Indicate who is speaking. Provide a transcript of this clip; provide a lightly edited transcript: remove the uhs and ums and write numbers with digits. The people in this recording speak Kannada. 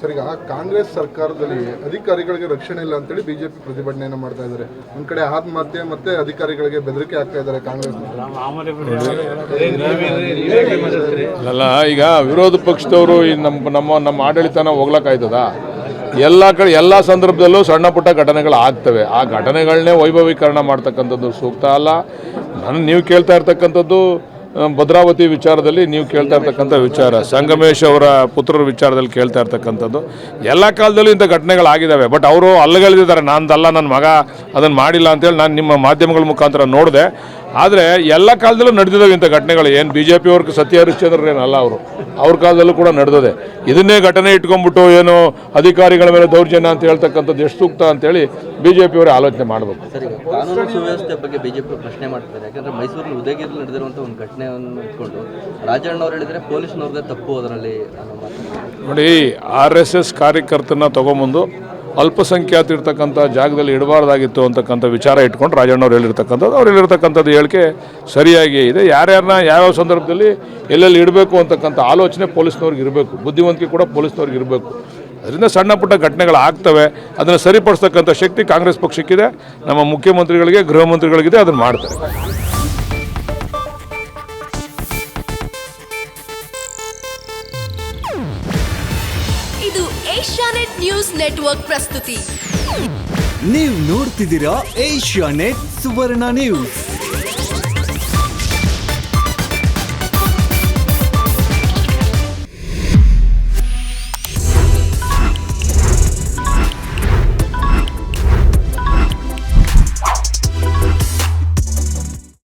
Speaker 1: ಸರ್, ಈಗ ಕಾಂಗ್ರೆಸ್ ಸರ್ಕಾರದಲ್ಲಿ ಅಧಿಕಾರಿಗಳಿಗೆ ರಕ್ಷಣೆ ಇಲ್ಲ ಅಂತೇಳಿ ಬಿಜೆಪಿ ಪ್ರತಿಭಟನೆಯನ್ನು ಮಾಡ್ತಾ ಇದ್ದಾರೆ. ಒಂದ್ ಕಡೆ ಆತ್ಮಹತ್ಯೆ ಮತ್ತೆ ಅಧಿಕಾರಿಗಳಿಗೆ ಬೆದರಿಕೆ ಆಗ್ತಾ ಇದ್ದಾರೆ ಕಾಂಗ್ರೆಸ್.
Speaker 2: ಅಲ್ಲ, ಈಗ ವಿರೋಧ ಪಕ್ಷದವರು ನಮ್ಮ ಆಡಳಿತನ ಹೋಗ್ಲಕ್ಕಾಯ್ತದ? ಎಲ್ಲ ಕಡೆ ಎಲ್ಲ ಸಂದರ್ಭದಲ್ಲೂ ಸಣ್ಣ ಪುಟ್ಟ ಘಟನೆಗಳು ಆಗ್ತವೆ. ಆ ಘಟನೆಗಳನ್ನೇ ವೈಭವೀಕರಣ ಮಾಡ್ತಕ್ಕಂಥದ್ದು ಸೂಕ್ತ ಅಲ್ಲ. ನೀವು ಕೇಳ್ತಾ ಇರ್ತಕ್ಕಂಥದ್ದು ಭದ್ರಾವತಿ ವಿಚಾರದಲ್ಲಿ, ನೀವು ಕೇಳ್ತಾ ಇರ್ತಕ್ಕಂಥ ವಿಚಾರ ಸಂಗಮೇಶ್ ಅವರ ಪುತ್ರರ ವಿಚಾರದಲ್ಲಿ ಕೇಳ್ತಾ ಇರ್ತಕ್ಕಂಥದ್ದು. ಎಲ್ಲ ಕಾಲದಲ್ಲೂ ಇಂಥ ಘಟನೆಗಳಾಗಿದ್ದಾವೆ. ಬಟ್ ಅವರು ಅಲ್ಲಗಳಿದ್ದಾರೆ, ನಂದಲ್ಲ, ನನ್ನ ಮಗ ಅದನ್ನು ಮಾಡಿಲ್ಲ ಅಂತೇಳಿ ನಾನು ನಿಮ್ಮ ಮಾಧ್ಯಮಗಳ ಮುಖಾಂತರ ನೋಡಿದೆ. ಆದರೆ ಎಲ್ಲ ಕಾಲದಲ್ಲೂ ನಡೆದಿದ್ದಾವೆ ಇಂಥ ಘಟನೆಗಳು. ಏನು ಬಿ ಜೆ ಪಿಯವ್ರಿಗೆ ಸತ್ಯ ಹರಿಶ್ಚಂದ್ರರೇನಲ್ಲ, ಅವ್ರ ಕಾಲದಲ್ಲೂ ಕೂಡ ನಡೆದಿದೆ. ಇದನ್ನೇ ಘಟನೆ ಇಟ್ಕೊಂಡ್ಬಿಟ್ಟು ಏನು ಅಧಿಕಾರಿಗಳ ಮೇಲೆ ದೌರ್ಜನ್ಯ ಅಂತ ಹೇಳ್ತಕ್ಕಂಥದ್ದು ಎಷ್ಟು ಸೂಕ್ತ ಅಂತೇಳಿ ಬಿ ಜೆ ಪಿಯವರೇ ಆಲೋಚನೆ ಮಾಡಬೇಕು.
Speaker 3: ಸರಿ, ಕಾನೂನು ಸುವ್ಯವಸ್ಥೆ ಬಗ್ಗೆ ಬಿಜೆಪಿ ಪ್ರಶ್ನೆ ಮಾಡ್ತಾರೆ. ಯಾಕಂದರೆ ಮೈಸೂರಲ್ಲಿ ಉದಯಗಿರಿಯಲ್ಲಿ ನಡೆದಿರುವಂಥ ಒಂದು ಘಟನೆಯನ್ನು ಇಟ್ಕೊಂಡು ರಾಜಣ್ಣವ್ರು ಹೇಳಿದರೆ ಪೊಲೀಸ್ನವ್ರದ್ದೇ ತಪ್ಪು ಅದರಲ್ಲಿ
Speaker 2: ನೋಡಿ. RSS ಕಾರ್ಯಕರ್ತನ ತೊಗೊಂಬಂದು ಅಲ್ಪಸಂಖ್ಯಾತ ಇರ್ತಕ್ಕಂಥ ಜಾಗದಲ್ಲಿ ಇಡಬಾರ್ದಾಗಿತ್ತು ಅಂತಕ್ಕಂಥ ವಿಚಾರ ಇಟ್ಕೊಂಡು ರಾಜಣ್ಣವ್ರು ಹೇಳಿರ್ತಕ್ಕಂಥದ್ದು, ಅವ್ರು ಹೇಳಿರ್ತಕ್ಕಂಥದ್ದು ಹೇಳಿಕೆ ಸರಿಯಾಗಿ ಇದೆ. ಯಾರ್ಯಾರನ್ನ ಯಾವ್ಯಾವ ಸಂದರ್ಭದಲ್ಲಿ ಎಲ್ಲೆಲ್ಲಿ ಇಡಬೇಕು ಅಂತಕ್ಕಂಥ ಆಲೋಚನೆ ಪೊಲೀಸ್ನವ್ರಿಗೆ ಇರಬೇಕು, ಬುದ್ಧಿವಂತಿಕೆ ಕೂಡ ಪೊಲೀಸ್ನವ್ರಿಗೆ ಇರಬೇಕು. ಅದರಿಂದ ಸಣ್ಣ ಪುಟ್ಟ ಘಟನೆಗಳು ಆಗ್ತವೆ. ಅದನ್ನು ಸರಿಪಡಿಸ್ತಕ್ಕಂಥ ಶಕ್ತಿ ಕಾಂಗ್ರೆಸ್ ಪಕ್ಷಕ್ಕಿದೆ, ನಮ್ಮ ಮುಖ್ಯಮಂತ್ರಿಗಳಿಗೆ, ಗೃಹ ಮಂತ್ರಿಗಳಿಗಿದೆ, ಅದನ್ನು ಮಾಡ್ತಾರೆ.
Speaker 4: ಇದು ಏಷ್ಯಾನೆಟ್ ನ್ಯೂಸ್ ನೆಟ್ವರ್ಕ್ ಪ್ರಸ್ತುತಿ.
Speaker 5: ನೀವು ನೋಡ್ತಿದ್ದೀರಾ ಏಷ್ಯಾನೆಟ್ ಸುವರ್ಣ ನ್ಯೂಸ್.